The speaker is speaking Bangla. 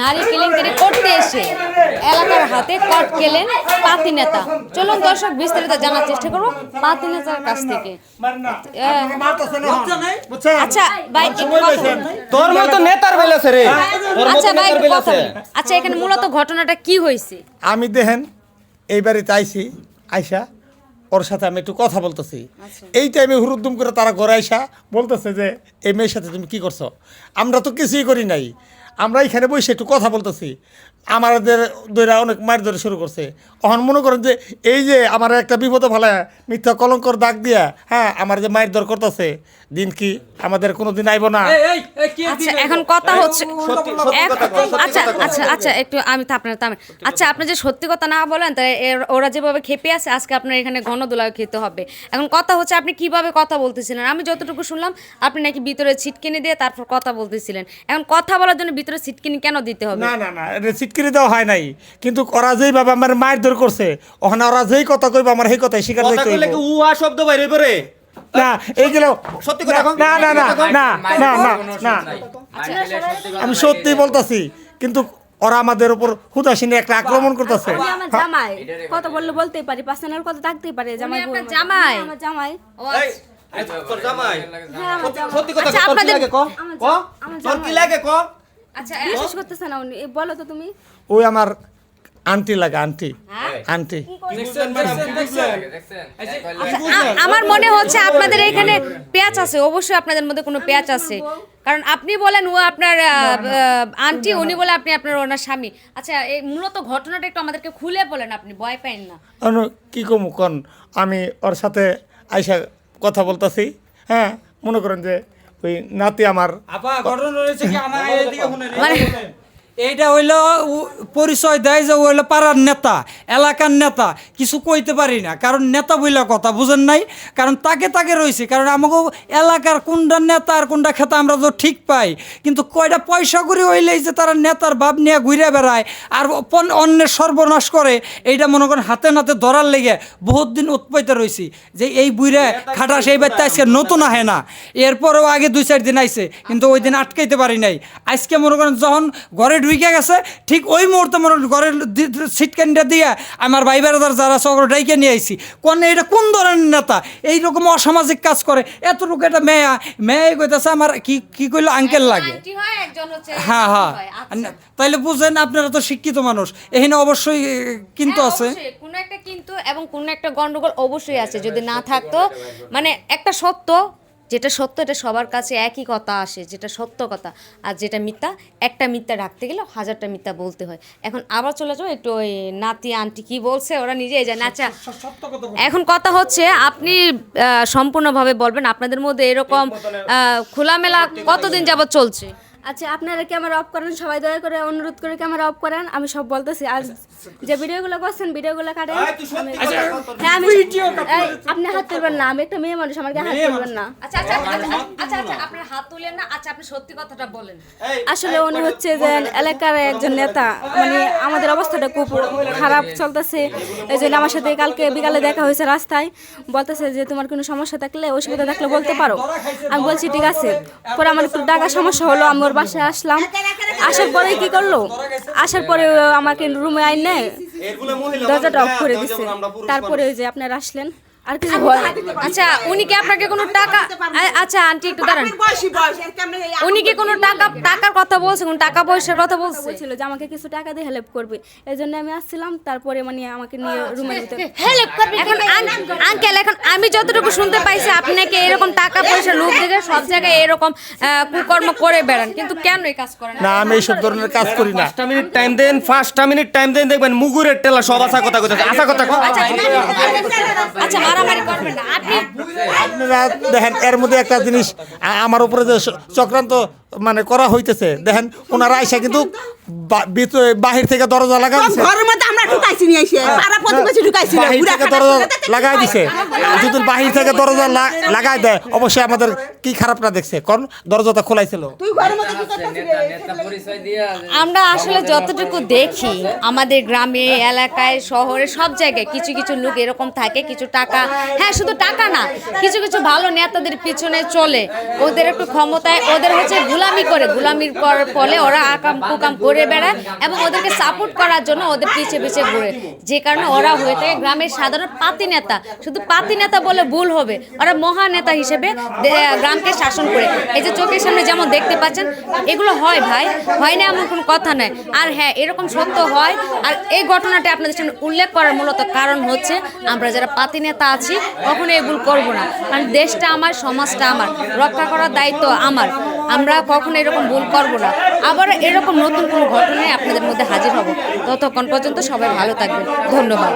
নারী কেলেঙ্কারি করতে এসে এলাকার হাতে কট গেলেন পাতি নেতা। চলুন দর্শক বিস্তারিত জানার চেষ্টা করবো পাতি নেতার কাছ থেকে। আচ্ছা ভাই তোর মতো নেতার বেলাছে রে। আচ্ছা ভাই কথা বলি। আচ্ছা এখানে মূলত ঘটনাটা কি হয়েছে? আমি দেখেন এইবারে চাইছি আইসা ওর সাথে আমি একটু কথা বলতেছি। এই টাইমে হুরুদ্দুম করে তারা ঘরে আইসা বলতেছে যে এই মেয়ের সাথে তুমি কি করছো। আমরা তো কিছুই করি নাই, আমরা এখানে বসে একটু কথা বলতেছি। আমাদের দইরা অনেক মার ধরে শুরু করছে। এখন মনে করেন যে এই যে আমার একটা বিপদে ফেলে মিথ্যা কলঙ্কর দাগ দিয়া আমার যে মায়ের দর করতেছে, দিন কি আমাদের কোনো দিন আইব না। আচ্ছা এখন কথা হচ্ছে আচ্ছা আচ্ছা আচ্ছা একটু আমি তো আপনার আচ্ছা আপনি যে সত্যি কথা না বলেন তাই ওরা যেভাবে খেপে আছে আজকে আপনার এখানে ঘন দোলাও খেতে হবে। এখন কথা হচ্ছে আপনি কিভাবে কথা বলতেছিলেন, আমি যতটুকু শুনলাম আপনি নাকি ভিতরে ছিটকিনি দিয়ে তারপর কথা বলতেছিলেন। এখন কথা বলার জন্য ভিতরে ছিটকিনি কেন দিতে হবে? না না না, এটা ছিটকিনি দেওয়া হয় নাই, কিন্তু ওরা যেইভাবে আমার মায়ের দর করছে ওখানে ওরা যেই কথা কইবে আমার সেই কথাই স্বীকার করতে হইব। উয়া শব্দ বাইরে পড়ে না এইগুলো সত্যি কথা কও। না না না না না না না আমি সত্যি বলতাছি, কিন্তু ওরা আমাদের উপর হুদাসীন একটা আক্রমণ করতেছে। আমি আমার জামাই কথা বললে বলতেই পারি, পার্সোনাল কথা থাকতেই পারে। জামাই আপনার জামাই? আমার জামাই। ও এই তোর জামাই হ্যাঁ আমার জামাই। সত্যি কথা আচ্ছা, কও, তোর কি আপনাদের- লাগে ক আমার ক আমার তোর কি জামাই। লাগে ক। আচ্ছা বিশ্বাস করতেছে না উনি। বলো তো তুমি। ওই আমার আন্টি লাগে, আন্টি হ্যাঁ? আন্টি। আমার মনে হচ্ছে আপনাদের এখানে পেঁয়াজ আছে, অবশ্যই আপনাদের মধ্যে কোনো পেঁয়াজ আছে, কারণ আপনি বলেন ও আপনার আন্টি, উনি বলে আপনি আপনার ওনার স্বামী। আচ্ছা এই মূলত ঘটনাটা একটু আমাদেরকে খুলে বলেন, আপনি ভয় পাইন না। কি কমু কন, আমি ওর সাথে আইসা কথা বলতেছি। মনে করেন যে ওই নাতি আমার আপা ঘটনা রয়েছে কি আমার এইদিকে শুনেন মানে এইটা হইলো পরিচয় দেয় যে ও হইলো পাড়ার নেতা, এলাকার নেতা। কিছু কইতে পারি না কারণ নেতা বইলা কথা বুঝেন নাই, কারণ তাকে তাকে রয়েছে। কারণ আমাকে এলাকার কোনটা নেতা আর কোনটা খেতা আমরা তো ঠিক পাই, কিন্তু কয়টা পয়সা করে হইলেই যে তারা নেতার ভাব নিয়ে ঘুরে বেড়ায় আর অন্যের সর্বনাশ করে, এইটা মনে করেন হাতে নাতে ধরার লেগে বহুত দিন উৎপাইতে রয়েছি যে এই বুইরা খাটাস এই বাচ্চা আজকে নতুন আহে না, এরপরেও আগে 2-4 দিন আইছে, কিন্তু ওই দিন আটকাইতে পারি নাই। আজকে মনে করেন যখন ঘরে ঢুকে গেছে ঠিক ওই মুহূর্তে মনে ঘরের সিটকানটা দিয়ে আমার ভাই বেড়াদার যারা চক্র ডাইকে নিয়ে আইছি। কোন এটা কোন ধরনের নেতা এইরকম অসামাজিক কাজ করে? এতটুকু একটা মেয়ে কইতাছে আমার কি কইলো আঙ্কেল লাগে। আন্টি হয়, একজন হচ্ছে হ্যাঁ হ্যাঁ, হয়। আচ্ছা। তাইলে বুঝেন আপনারা তো শিক্ষিত মানুষ, এখানে অবশ্যই কিন্তু হ্যাঁ, আছে। অবশ্যই কোনো একটা কিন্তু এবং কোনো একটা গন্ডগোল অবশ্যই আছে। যদি না থাকতো মানে একটা সত্য, যেটা সত্য এটা সবার কাছে একই কথা আসে, যেটা সত্য কথা। আর যেটা মিথ্যা, একটা মিথ্যা রাখতে গেলে 1000টা মিথ্যা বলতে হয়। এখন আবার চলে যাও একটু ওই নাতি আন্টি কি বলছে ওরা নিজেই জানে। আচ্ছা এখন কথা হচ্ছে আপনি সম্পূর্ণভাবে বলবেন আপনাদের মধ্যে এরকম খোলামেলা কতদিন যাবত চলছে? আচ্ছা আপনারা ক্যামেরা অফ করেন, সবাই দয়া করে অনুরোধ করে ক্যামেরা অফ করেন। আমি সব বলতেছি। আর যে ভিডিওগুলো করছেন ভিডিওগুলো কাটেন। হ্যাঁ আমি এই, আপনি হাত তুলবেন না, আমি একটা মেয়ে মানুষ, আমার গায়ে হাত তুলবেন না। আচ্ছা আচ্ছা আচ্ছা আচ্ছা আচ্ছা আপনার হাত তুলেন না। আচ্ছা আপনি সত্যি কথাটা বলেন। আসলে উনি হচ্ছে যে এলাকার একজন নেতা, মানে আমাদের অবস্থাটা খুব খারাপ চলতেছে। এই জন্য আমার সাথে কালকে বিকালে দেখা হয়েছে রাস্তায়, বলতেছে যে তোমার কোনো সমস্যা থাকলে অসুবিধা থাকলে বলতে পারো। আমি বলছি ঠিক আছে। পরে আমার একটু টাকা সমস্যা হলো, আমি ওর বাসায় আসলাম। আসার পরে কি করলো, আসার পরে আমাকে রুমে আইনে দরজাটা অফ করে দিছে। তারপরে ওই যে আপনারা আসলেন, আর কিছু ভয়। আচ্ছা উনি কি আপনাকে কোনো টাকা আচ্ছা আন্টি একটু দাঁড়ান, উনি কি কোনো টাকার কথা বলছে, কোনো টাকা পয়সার কথা বলছে? বলছিল যে আমাকে কিছু টাকা দিয়ে হেল্প করবে, এই জন্য আমি আসছিলাম। তারপরে মানে আমাকে নিয়ে রুমে যেতে হেল্প করবে এখন আঙ্কেল। এখন আমি যতটুকু শুনতে পাইছি আপনাকে এরকম টাকা পয়সা লোক দেখে সব জায়গায় এরকম কুকর্ম করে বেড়ান, কিন্তু কেন এই কাজ করেন? না, আমি এইসব ধরনের কাজ করি না। 5টা মিনিট টাইম দেন, 5টা মিনিট টাইম দেন, দেখবেন মুগুরের টেলা সব আশা কথা কইতাছে। আশা কথা কও। আচ্ছা মারামারি করবেন না আপনি। আপনারা দেখেন এর মধ্যে একটা জিনিস আমার উপরে যে চক্রান্ত মানে করা হইতেছে, দেখেন ওনারা আইসা কিন্তু বাহির থেকে দরজা লাগাইছে। ঘরের মধ্যে আমরা ঢুকাইছি নিয়ে এসে পাড়া প্রতিবেশী ঢুকাইছিল বাহির বুড়া থেকে খাটা দরজা খাটা দেখতে লাগাই দিছে যদি বাহির থেকে দরজা লাগাই দেয় অবশ্যই আমাদের কি খারাপটা দেখছে কোন দরজাটা খোলাইছিল তুই ঘরের মধ্যে কি করতেছিস আমরা আসলে যতটুকু দেখি আমাদের গ্রামে এলাকায় শহরে সব জায়গায় কিছু কিছু লোক এরকম থাকে কিছু টাকা, হ্যাঁ শুধু টাকা না, কিছু কিছু ভালো নেতাদের পিছনে চলে, ওদের একটু ক্ষমতায় ওদের হচ্ছে গুলামি করে, গুলামির করার ফলে ওরা আকাম কুকাম করে বেড়ায় এবং ওদেরকে সাপোর্ট করার জন্য ওদের পিছে পিছে ঘুরে, যে কারণে ওরা হয়ে থাকে গ্রামের সাধারণ পাতি নেতা। শুধু পাতি নেতা বলে ভুল হবে, ওরা মহানেতা হিসেবে গ্রামকে শাসন করে। এই যে চোখের সামনে যেমন দেখতে পাচ্ছেন এগুলো হয় ভাই, হয় না এমন কোনো কথা নয়। আর হ্যাঁ এরকম সত্য হয়। আর এই ঘটনাটা আপনাদের সামনে উল্লেখ করার মূলত কারণ হচ্ছে আমরা যারা পাতি নেতা আছি কখনো এই ভুল করবো না, কারণ দেশটা আমার, সমাজটা আমার, রক্ষা করার দায়িত্ব আমার। আমরা কখনো এরকম ভুল করবো না। আবার এরকম নতুন কোনো ঘটনায় আপনাদের মধ্যে হাজির হব। ততক্ষণ পর্যন্ত সবাই ভালো থাকবেন। ধন্যবাদ।